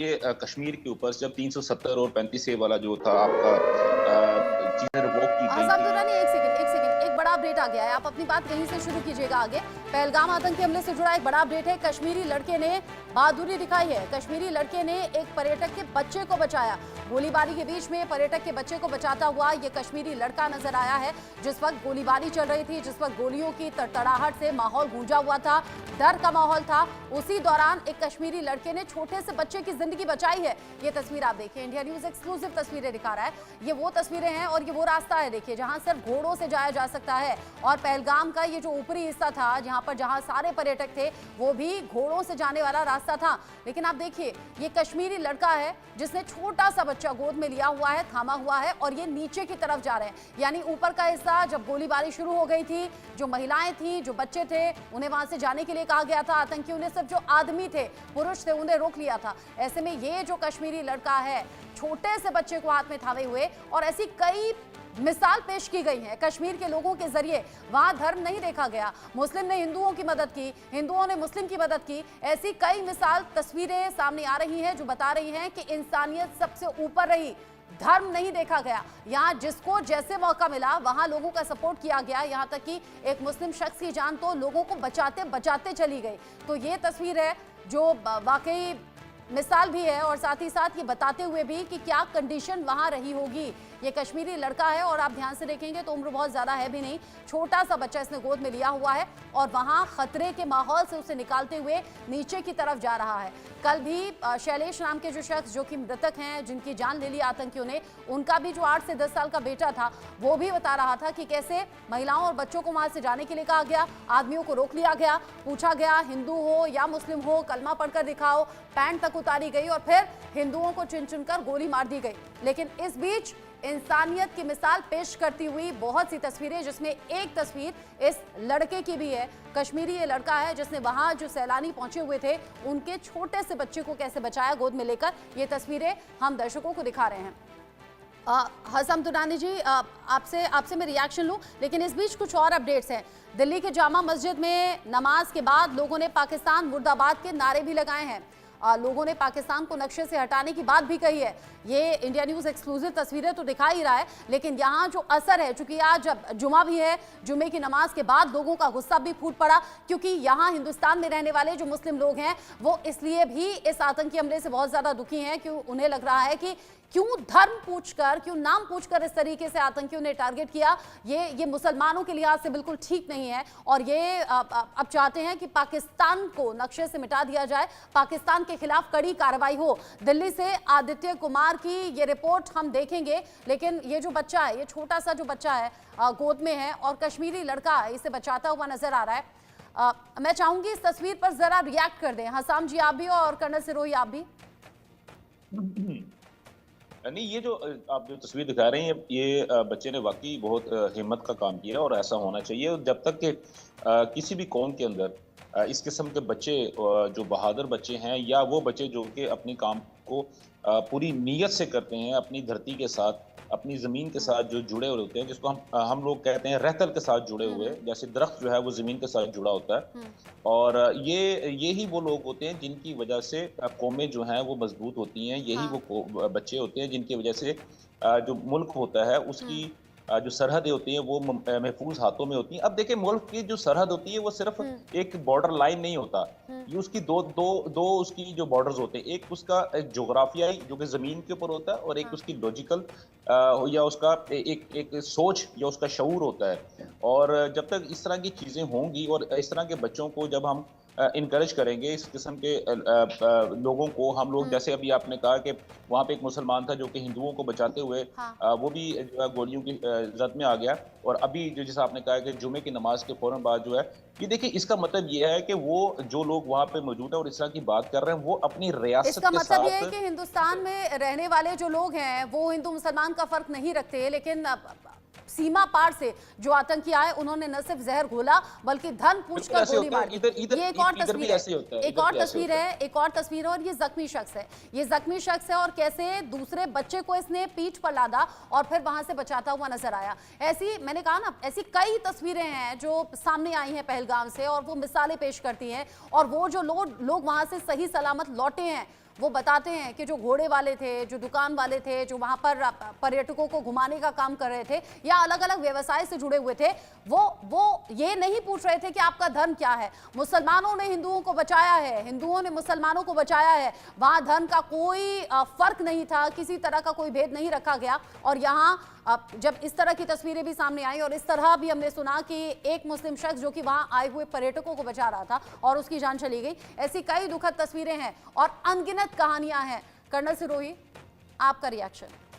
ये कश्मीर के ऊपर जब 370 और 35 ए वाला जो था आपका चीजें रिवोक की गई आसाम थी। दुरानी एक सेकंड एक बड़ा अपडेट आ गया है। आप अपनी बात कहीं से शुरू कीजिएगा आगे। पहलगाम आतंकी हमले से जुड़ा एक बड़ा अपडेट है। कश्मीरी लड़के ने बहादुरी दिखाई है। कश्मीरी लड़के ने एक पर्यटक के बच्चे को बचाया। गोलीबारी के बीच में पर्यटक के बच्चे को बचाता हुआ ये कश्मीरी लड़का नजर आया है। जिस वक्त गोलीबारी चल रही थी, जिस वक्त गोलियों की तड़तड़ाहट से माहौल गूंजा हुआ था, डर का माहौल था, उसी दौरान एक कश्मीरी लड़के ने छोटे से बच्चे की जिंदगी बचाई है। ये तस्वीर आप देखिए, इंडिया न्यूज एक्सक्लूसिव तस्वीरें दिखा रहा है। ये वो तस्वीरें हैं और ये वो रास्ता है, देखिए, जहां सिर्फ घोड़ों से जाया जा सकता है। और पहलगाम का ये जो ऊपरी हिस्सा था, जहां सारे पर्यटक थे, वो भी घोड़ों से जाने वाला रास्ता था। लेकिन आप देखिए, ये कश्मीरी लड़का है जिसने छोटा सा बच्चा गोद में लिया हुआ है, थामा हुआ है, और ये नीचे की तरफ जा रहे हैं। यानी ऊपर का हिस्सा, जब गोलीबारी शुरू हो गई थी, जो महिलाएं थी, जो बच्चे थे, उन्हें वहां से जाने के लिए कहा गया था। आतंकियों ने सिर्फ जो आदमी थे, पुरुष थे, उन्हें रोक लिया था। ऐसे में ये जो कश्मीरी लड़का है, छोटे से बच्चे को हाथ में थामे हुए, और ऐसी कई मिसाल पेश की गई है कश्मीर के लोगों के जरिए। वहां धर्म नहीं देखा गया, मुस्लिम ने हिंदुओं की मदद की, हिंदुओं ने मुस्लिम की मदद की। ऐसी कई मिसाल तस्वीरें सामने आ रही हैं जो बता रही हैं कि इंसानियत सबसे ऊपर रही, धर्म नहीं देखा गया। यहाँ जिसको जैसे मौका मिला वहां लोगों का सपोर्ट किया गया। यहाँ तक कि एक मुस्लिम शख्स की जान तो लोगों को बचाते बचाते चली गई। तो ये तस्वीर है जो वाकई मिसाल भी है, और साथ ही साथ ये बताते हुए भी कि क्या कंडीशन वहां रही होगी। ये कश्मीरी लड़का है और आप ध्यान से देखेंगे तो उम्र बहुत ज्यादा है भी नहीं, छोटा सा बच्चा इसने गोद में लिया हुआ है, और वहां खतरे के माहौल से उसे निकालते हुए नीचे की तरफ जा रहा है। कल भी शैलेश नाम के जो शख्स, जो कि मृतक हैं, जिनकी जान ले ली आतंकियों ने, उनका भी जो 8 से 10 साल का बेटा था, वो भी बता रहा था कि कैसे महिलाओं और बच्चों को वहां से जाने के लिए कहा गया, आदमियों को रोक लिया गया, पूछा गया हिंदू हो या मुस्लिम हो, कलमा पढ़कर दिखाओ, पैंट तक उतारी गई, और फिर हिंदुओं को चुन चुनकर गोली मार दी गई। लेकिन इस बीच इंसानियत की मिसाल पेश करती हुई बहुत सी तस्वीरें, जिसमें एक तस्वीर इस लड़के की भी है। कश्मीरी ये लड़का है जिसने वहां जो सैलानी पहुंचे हुए थे, उनके छोटे से बच्चे को कैसे बचाया गोद में लेकर। ये तस्वीरें हम दर्शकों को दिखा रहे हैं। हसन दुरानी जी, आपसे मैं रिएक्शन लूं, लेकिन इस बीच कुछ और अपडेट्स हैं। दिल्ली के जामा मस्जिद में नमाज के बाद लोगों ने पाकिस्तान मुर्दाबाद के नारे भी लगाए हैं। लोगों ने पाकिस्तान को नक्शे से हटाने की बात भी कही है। ये इंडिया न्यूज एक्सक्लूसिव तस्वीरें तो दिखा ही रहा है, लेकिन यहाँ जो असर है, चूंकि आज जुमा भी है, जुमे की नमाज के बाद लोगों का गुस्सा भी फूट पड़ा, क्योंकि यहाँ हिंदुस्तान में रहने वाले जो मुस्लिम लोग हैं, वो इसलिए भी इस आतंकी हमले से बहुत ज्यादा दुखी हैं कि उन्हें लग रहा है कि क्यों धर्म पूछकर, क्यों नाम पूछकर इस तरीके से आतंकियों ने टारगेट किया। ये मुसलमानों के लिहाज से बिल्कुल ठीक नहीं है, और ये अब चाहते हैं कि पाकिस्तान को नक्शे से मिटा दिया जाए, पाकिस्तान के खिलाफ कड़ी कार्रवाई हो। दिल्ली से आदित्य कुमार की ये रिपोर्ट हम देखेंगे, लेकिन ये जो बच्चा है, ये छोटा सा जो बच्चा है, गोद में है, और कश्मीरी लड़का इसे बचाता हुआ नजर आ रहा है। मैं चाहूंगी इस तस्वीर पर जरा रिएक्ट कर दें, हसाम जी आप भी, और कर्नल सिरोही आप भी। नहीं, ये जो आप जो तस्वीर दिखा रहे हैं, ये बच्चे ने वाकई बहुत हिम्मत का काम किया, और ऐसा होना चाहिए। जब तक कि किसी भी कौम के अंदर इस किस्म के बच्चे, जो बहादुर बच्चे हैं, या वो बच्चे जो कि अपनी काम को पूरी नीयत से करते हैं, अपनी धरती के साथ, अपनी ज़मीन के साथ जो जुड़े हुए होते हैं, जिसको हम लोग कहते हैं रहतल के साथ जुड़े हुए, जैसे दरख्त जो है वो ज़मीन के साथ जुड़ा होता है। और ये ही वो लोग होते हैं जिनकी वजह से कौमें जो हैं वो मजबूत होती हैं। यही वो बच्चे होते हैं जिनकी वजह से जो मुल्क होता है उसकी जो सरहदें होती हैं वो महफूज हाथों में होती हैं। अब देखिए, मुल्क की जो सरहद होती है वो सिर्फ एक बॉर्डर लाइन नहीं होता, ये उसकी दो उसकी जो बॉर्डर्स होते हैं। एक उसका एक जोग्राफियाई जो कि ज़मीन के ऊपर होता है, और एक उसकी लॉजिकल या उसका एक सोच या उसका शऊर होता है। और जब तक इस तरह की चीज़ें होंगी, और इस तरह के बच्चों को जब हम इनकरेज करेंगे, इस किस्म के लोगों को, हम लोग, जैसे अभी आपने कहा कि वहाँ पे एक मुसलमान था जो कि हिंदुओं को बचाते हुए वो भी जो है गोलियों की जद में आ गया। और अभी जो जैसा आपने कहा कि जुमे की नमाज के फौरन बाद जो है, ये देखिए, इसका मतलब ये है कि वो जो लोग वहाँ पे मौजूद हैं और इस तरह की बात कर रहे हैं, वो अपनी रियासत इसका के मतलब ये साथ। है कि हिंदुस्तान में रहने वाले जो लोग हैं वो हिंदू मुसलमान का फर्क नहीं रखते, लेकिन सीमा पार से जो आतंकी आए, उन्होंने न सिर्फ जहर घोला बल्कि धन पूछकर गोली मार दी। ये एक और तस्वीर है, एक और तस्वीर है, एक और तस्वीर है, और ये जख्मी शख्स है, ये जख्मी शख्स है, और कैसे दूसरे बच्चे को इसने पीठ पर लादा और फिर वहां से बचाता हुआ नजर आया। ऐसी, मैंने कहा ना, ऐसी कई तस्वीरें हैं जो सामने आई हैं पहलगाम से, और वो मिसालें पेश करती हैं। और वो जो लोग वहां से सही सलामत लौटे हैं, वो बताते हैं कि जो घोड़े वाले थे, जो दुकान वाले थे, जो वहां पर पर्यटकों को घुमाने का काम कर रहे थे या अलग अलग व्यवसाय से जुड़े हुए थे, वो ये नहीं पूछ रहे थे कि आपका धर्म क्या है। मुसलमानों ने हिंदुओं को बचाया है, हिंदुओं ने मुसलमानों को बचाया है। वहां धर्म का कोई फर्क नहीं था, किसी तरह का कोई भेद नहीं रखा गया। और यहाँ जब इस तरह की तस्वीरें भी सामने आई और इस तरह भी हमने सुना कि एक मुस्लिम शख्स जो कि वहां आए हुए पर्यटकों को बचा रहा था और उसकी जान चली गई, ऐसी कई दुखद तस्वीरें हैं और अनगिनत कहानियां हैं। कर्नल सिरोही, आपका रिएक्शन।